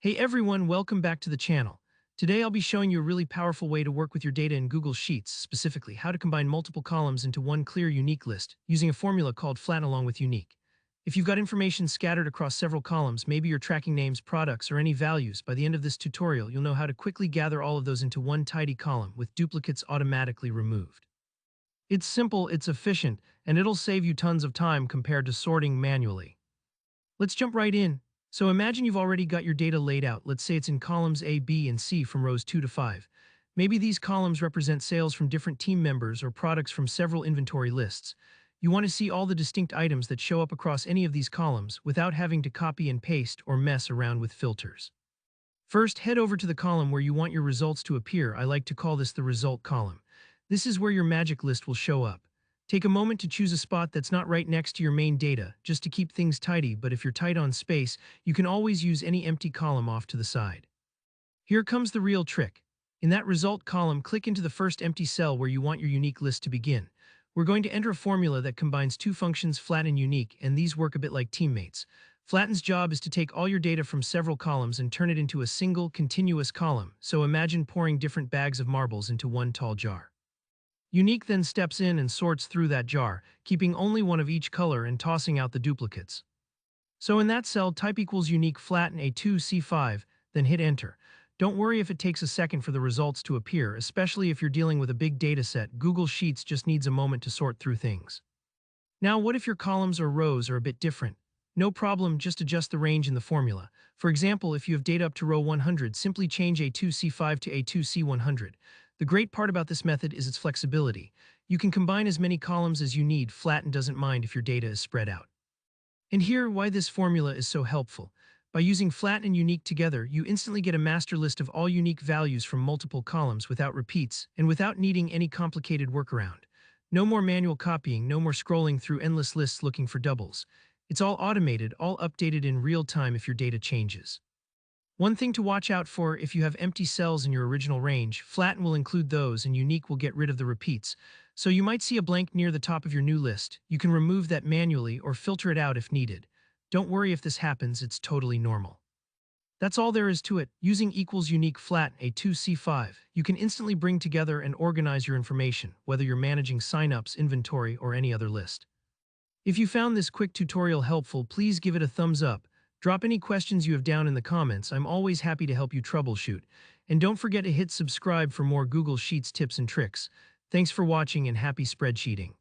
Hey everyone, welcome back to the channel. Today I'll be showing you a really powerful way to work with your data in Google Sheets, specifically how to combine multiple columns into one clear unique list using a formula called Flatten along with unique. If you've got information scattered across several columns, maybe you're tracking names, products, or any values, by the end of this tutorial you'll know how to quickly gather all of those into one tidy column with duplicates automatically removed. It's simple, it's efficient, and it'll save you tons of time compared to sorting manually. Let's jump right in. So imagine you've already got your data laid out. Let's say it's in columns A, B, and C from rows 2 to 5. Maybe these columns represent sales from different team members or products from several inventory lists. You want to see all the distinct items that show up across any of these columns without having to copy and paste or mess around with filters. First, head over to the column where you want your results to appear. I like to call this the result column. This is where your magic list will show up. Take a moment to choose a spot that's not right next to your main data, just to keep things tidy, but if you're tight on space, you can always use any empty column off to the side. Here comes the real trick. In that result column, click into the first empty cell where you want your unique list to begin. We're going to enter a formula that combines two functions, flatten and unique, and these work a bit like teammates. Flatten's job is to take all your data from several columns and turn it into a single, continuous column, so imagine pouring different bags of marbles into one tall jar. Unique then steps in and sorts through that jar, keeping only one of each color and tossing out the duplicates. So in that cell, type equals unique flatten A2C5, then hit enter. Don't worry if it takes a second for the results to appear, especially if you're dealing with a big data set. Google Sheets just needs a moment to sort through things. Now, what if your columns or rows are a bit different? No problem, just adjust the range in the formula. For example, if you have data up to row 100, simply change A2C5 to A2C100. The great part about this method is its flexibility. You can combine as many columns as you need. Flatten doesn't mind if your data is spread out. And here, why this formula is so helpful. By using flatten and unique together, you instantly get a master list of all unique values from multiple columns without repeats and without needing any complicated workaround. No more manual copying, no more scrolling through endless lists looking for doubles. It's all automated, all updated in real time if your data changes. One thing to watch out for: if you have empty cells in your original range, Flatten will include those and Unique will get rid of the repeats. So you might see a blank near the top of your new list. You can remove that manually or filter it out if needed. Don't worry if this happens, it's totally normal. That's all there is to it. Using equals unique Flatten A2C5, you can instantly bring together and organize your information, whether you're managing signups, inventory, or any other list. If you found this quick tutorial helpful, please give it a thumbs up. Drop any questions you have down in the comments. I'm always happy to help you troubleshoot. And don't forget to hit subscribe for more Google Sheets tips and tricks. Thanks for watching and happy spreadsheeting.